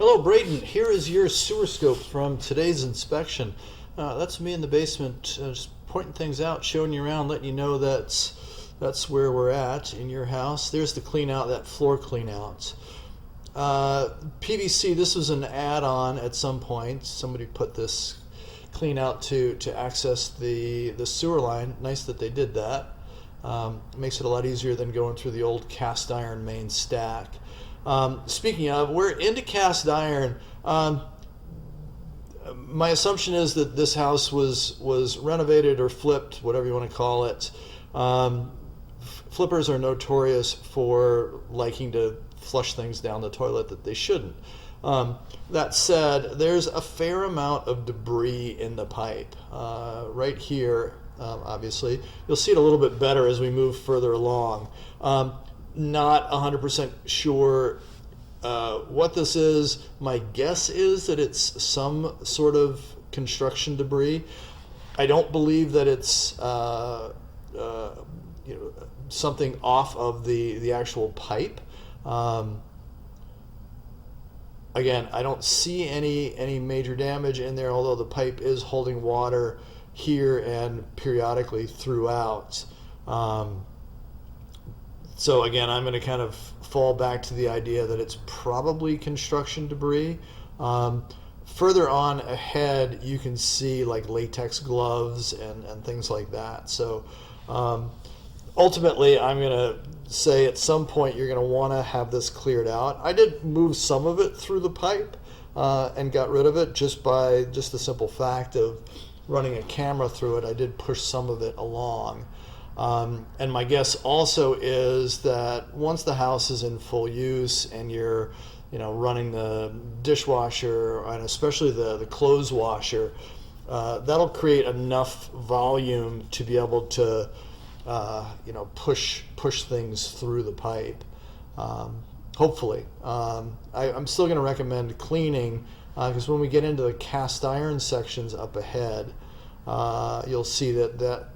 Hello, Braden. Here is your sewer scope from today's inspection. That's me in the basement, just pointing things out, showing you around, letting you know that's where we're at in your house. There's the clean out, that floor clean out. PVC, this was an add-on at some point. Somebody put this clean out to access the sewer line. Nice that they did that. Makes it a lot easier than going through the old cast iron main stack. Speaking of, we're into cast iron. My assumption is that this house was renovated or flipped, whatever you want to call it. Flippers are notorious for liking to flush things down the toilet that they shouldn't. That said, there's a fair amount of debris in the pipe. Right here, obviously. You'll see it a little bit better as we move further along. Not 100% sure what this is. My guess is that it's some sort of construction debris. I don't believe that it's something off of the actual pipe. Again, I don't see any major damage in there, although the pipe is holding water here and periodically throughout. So again, I'm going to kind of fall back to the idea that it's probably construction debris. Further on ahead, you can see like latex gloves and things like that. So ultimately, I'm going to say at some point you're going to want to have this cleared out. I did move some of it through the pipe and got rid of it just by the simple fact of running a camera through it. I did push some of it along. And my guess also is that once the house is in full use and you're, running the dishwasher and especially the clothes washer, that'll create enough volume to be able to, push things through the pipe. Hopefully, I'm still going to recommend cleaning because when we get into the cast iron sections up ahead, you'll see that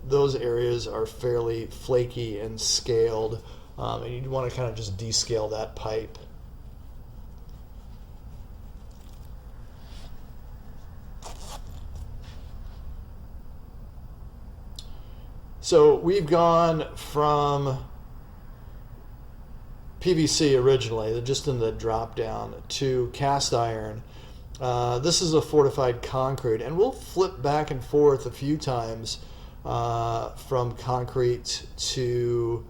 those areas are fairly flaky and scaled, and you'd want to kind of just descale that pipe. So we've gone from PVC originally, just in the drop down, to cast iron. This is a fortified concrete, and we'll flip back and forth a few times from concrete to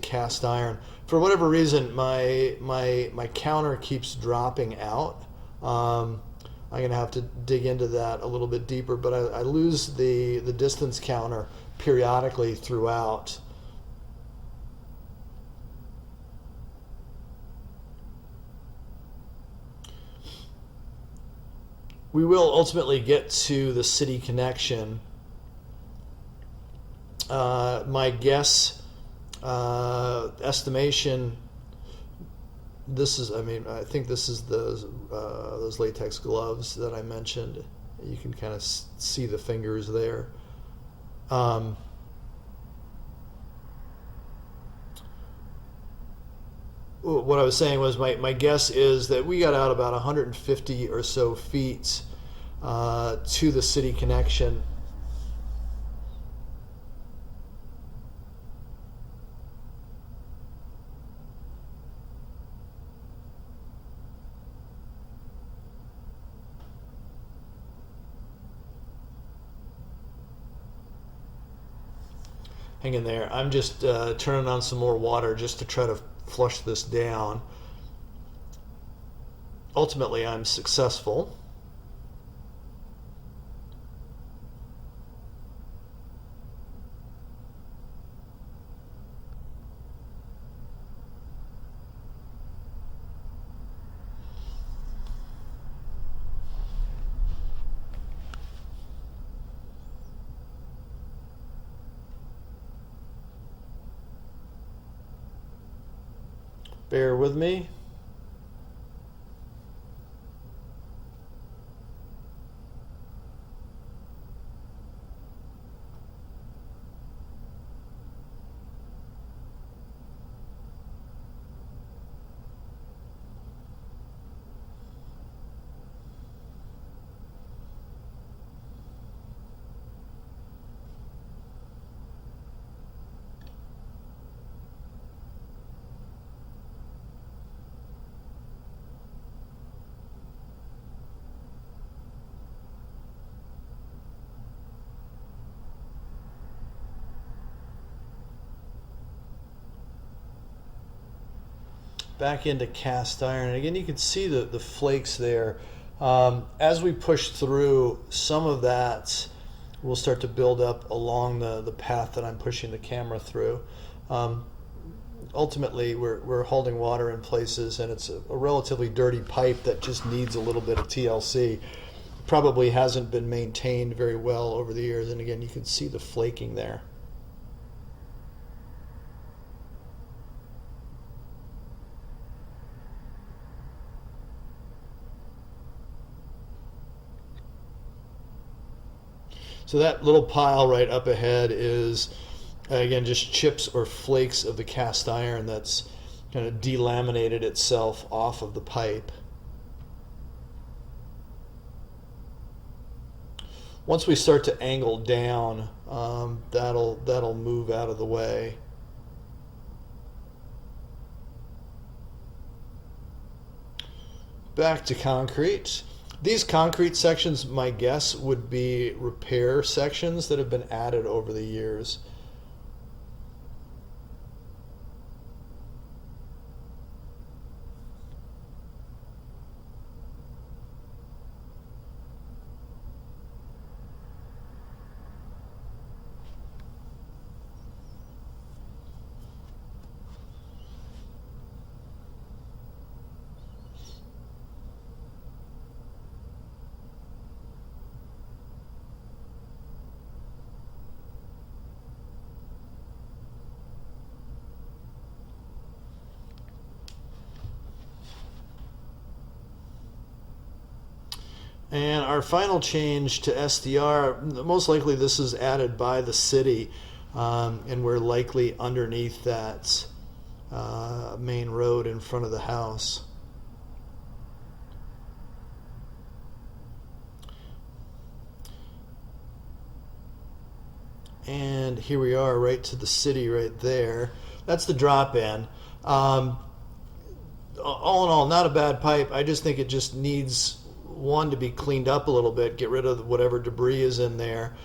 cast iron. For whatever reason, my counter keeps dropping out. I'm going to have to dig into that a little bit deeper, but I lose the distance counter periodically throughout. We will ultimately get to the city connection. My guess, estimation, I think this is those latex gloves that I mentioned. You can kind of see the fingers there. What I was saying was my guess is that we got out about 150 or so feet to the city connection. Hang in there. I'm just turning on some more water just to try to flush this down. Ultimately, I'm successful. Bear with me. back into cast iron. And again, you can see the flakes there. As we push through, some of that will start to build up along the path that I'm pushing the camera through. Ultimately, we're holding water in places, and it's a relatively dirty pipe that just needs a little bit of TLC. Probably hasn't been maintained very well over the years, and again, you can see the flaking there. So that little pile right up ahead is, again, just chips or flakes of the cast iron that's kind of delaminated itself off of the pipe. Once we start to angle down, that'll move out of the way. Back to concrete. These concrete sections, my guess, would be repair sections that have been added over the years. And our final change to SDR, most likely this is added by the city, and we're likely underneath that main road in front of the house. And here we are, right to the city right there. That's the drop in. All in all, not a bad pipe. I just think it just needs, one, to be cleaned up a little bit, get rid of whatever debris is in there,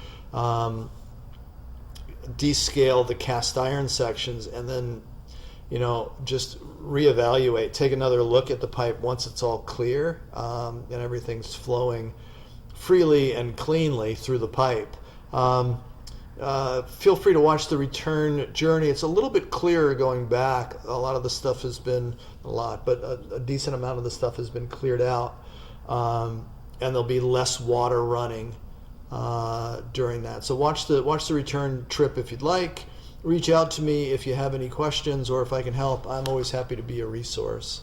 descale the cast iron sections, and then, just reevaluate, take another look at the pipe once it's all clear, and everything's flowing freely and cleanly through the pipe. Feel free to watch the return journey. It's a little bit clearer going back. A lot of the stuff has been, but a decent amount of the stuff has been cleared out. And there'll be less water running during that. So watch the return trip if you'd like. Reach out to me if you have any questions or if I can help. I'm always happy to be a resource.